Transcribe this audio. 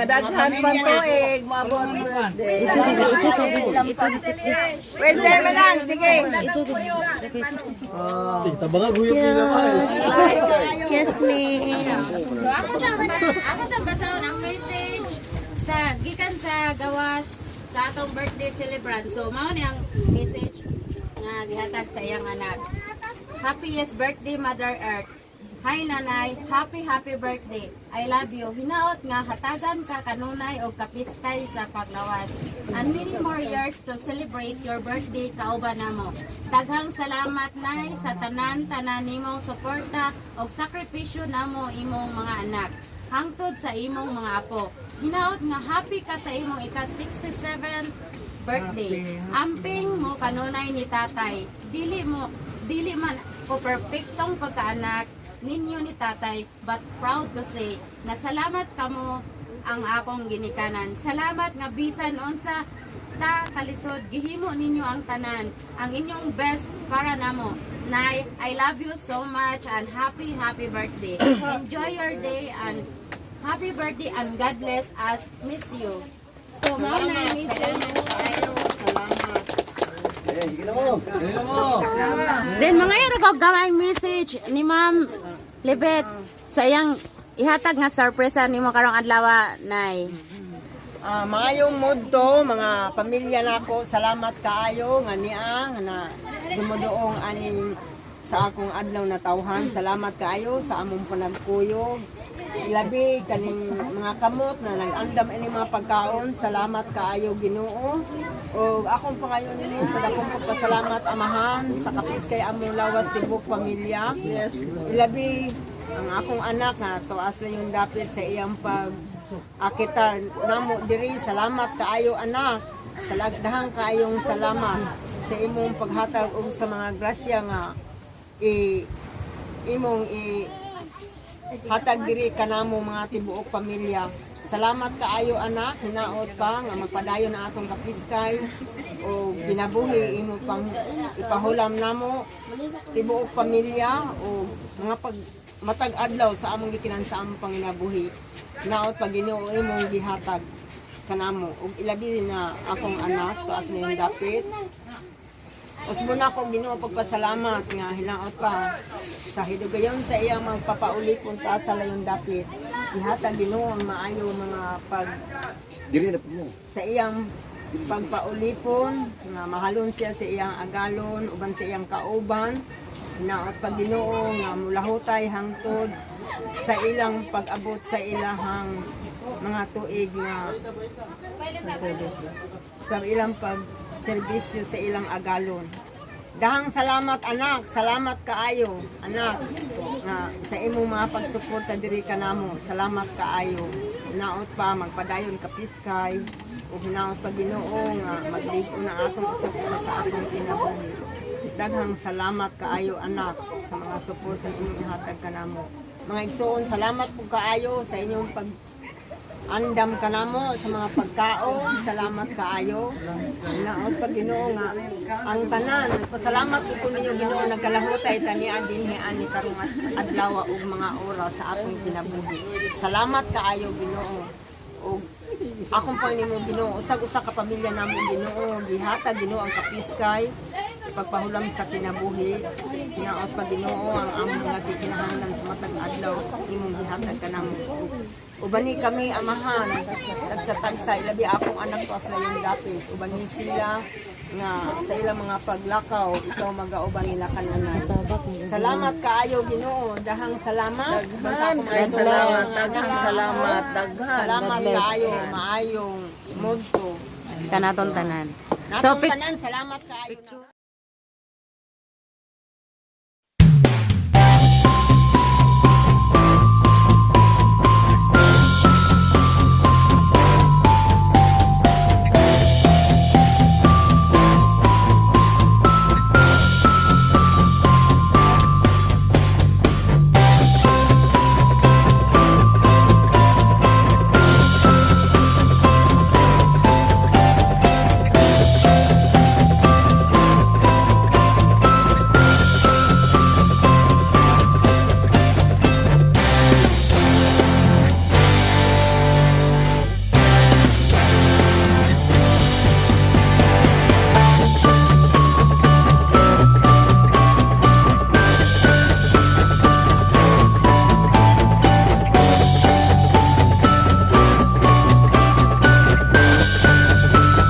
nga daghan pang tuig, maabot birthday. Birthday man lang, sige. Tabaga guyok nila pa. Kiss me. So ako sa basahon ang message sa gikan sa gawas sa atong birthday celebrant. So mao ni ang message nga gihatag sa iyang anak. Happiest birthday Mother Earth. Hi nanay, happy birthday. I love you. Hinaot nga hatagan ka kanunay o kapiskay sa paglawas. And many more years to celebrate your birthday kauban namo. Daghang salamat nay sa tanan-tanan nimong suporta o sakripisyo namo imong mga anak. Hangtod sa imong mga apo. Hinaot nga happy ka sa imong ika-67 birthday. Amping mo kanunay ni tatay. Dili man ko perfectong pagkaanak ninyo ni tatay, but proud to say na salamat kamo ang akong ginikanan. Salamat nga bisan unsa ta kalisod gihimo ninyo ang tanan, ang inyong best para namo. Nay, I love you so much and happy birthday. Enjoy your day and happy birthday and God bless us. Miss you. So mao na miss you. Then mga iro kog gamay message ni Ma'am Libet sa iyang ihatag nga sorpresa nimo karong adlaw nay. Maayong mood to, mga pamilya nako. Salamat kaayo nga niya nga na dumudoong aning sa akong adlaw na tawhan. Salamat kaayo sa among panagkuyog. Ilabi kaning mga kamot na nag-andam ini mga pagkaon. Salamat kaayo Ginoo. O akong pangayon ninyo sa dakong pagpasalamat amahan sa kapis kay among lawas tibok pamilya. Yes. Ilabi ang akong anak nga tuas na yung dapit sa iyang pag akitar namo diri. Salamat kaayo anak. Sa lagdahang kaayong salamat sa imong paghatag og sa mga grasya nga imong hatag diri kanamo mga tibuok pamilya. Salamat kaayo anak, hinaot pa nga magpadayon na atong kapiskay o ginabuhi imo pang ipahulam namo tibuok pamilya o mga matag adlaw sa among gikinan sa among panginabuhi. Hinaot pa Ginoo imong gihatag kanamo ug ilabi na akong anak taas na yung dapit. Usbo na ako Ginoo pagpasalamat nga hinaot pa sa hidugayon sa iyang magpapauli punta sa layon dapit. Ihatag Ginoo ang maayo mga pag Diri na po. sa iyang pagpaulipon nga mahalon siya sa iyang agalon uban sa iyang kauban. Hinaot pa Ginoo nga mulahutay hangtod sa ilang pag-abot sa ilahang mga tuig nga sa ilang pag-serbisyo sa ilang agalon. Dahang salamat anak, salamat kaayo anak nga sa imong mga pagsuporta diri kanamo. Salamat kaayo. Hinaot pa magpadayon kapiskay o hinaot pa Ginoo nga magligo na atong usab-usa sa atong kinabuhi. Daghang salamat kaayo anak sa mga suporta inyong ihatag kanamo. Mga igsoon, salamat po kaayo sa inyong andam kanamo sa mga pagkaon. Salamat kaayo. Hinaot pa Ginoo nga ang tanan. Nagpasalamat ko ninyo Ginoo nagkalahutay tanian dinhi ani karong adlaw ug mga oras sa atong kinabuhi. Salamat kaayo Ginoo. Og akong Panginoon Ginoo, usag-usa ka pamilya namo Ginoo, gihatag Ginoo ang kapiskay pagpahulam sa kinabuhi. Hinaot pa Ginoo ang among mga kinahanglan sa matag adlaw imong gihatag kanamo. Ubani kami amahan tagsa-tagsa ilabi akong anak ko sa yung dapit. Ubani sila nga sa ilang mga paglakaw ikaw magauban nila kananan. Salamat kaayo Ginoo, dahang salamat. Salamat, daghang salamat, daghan. Salamat kaayo, maayong mudto. Kanaton tanan. Natong tanan, salamat kaayo.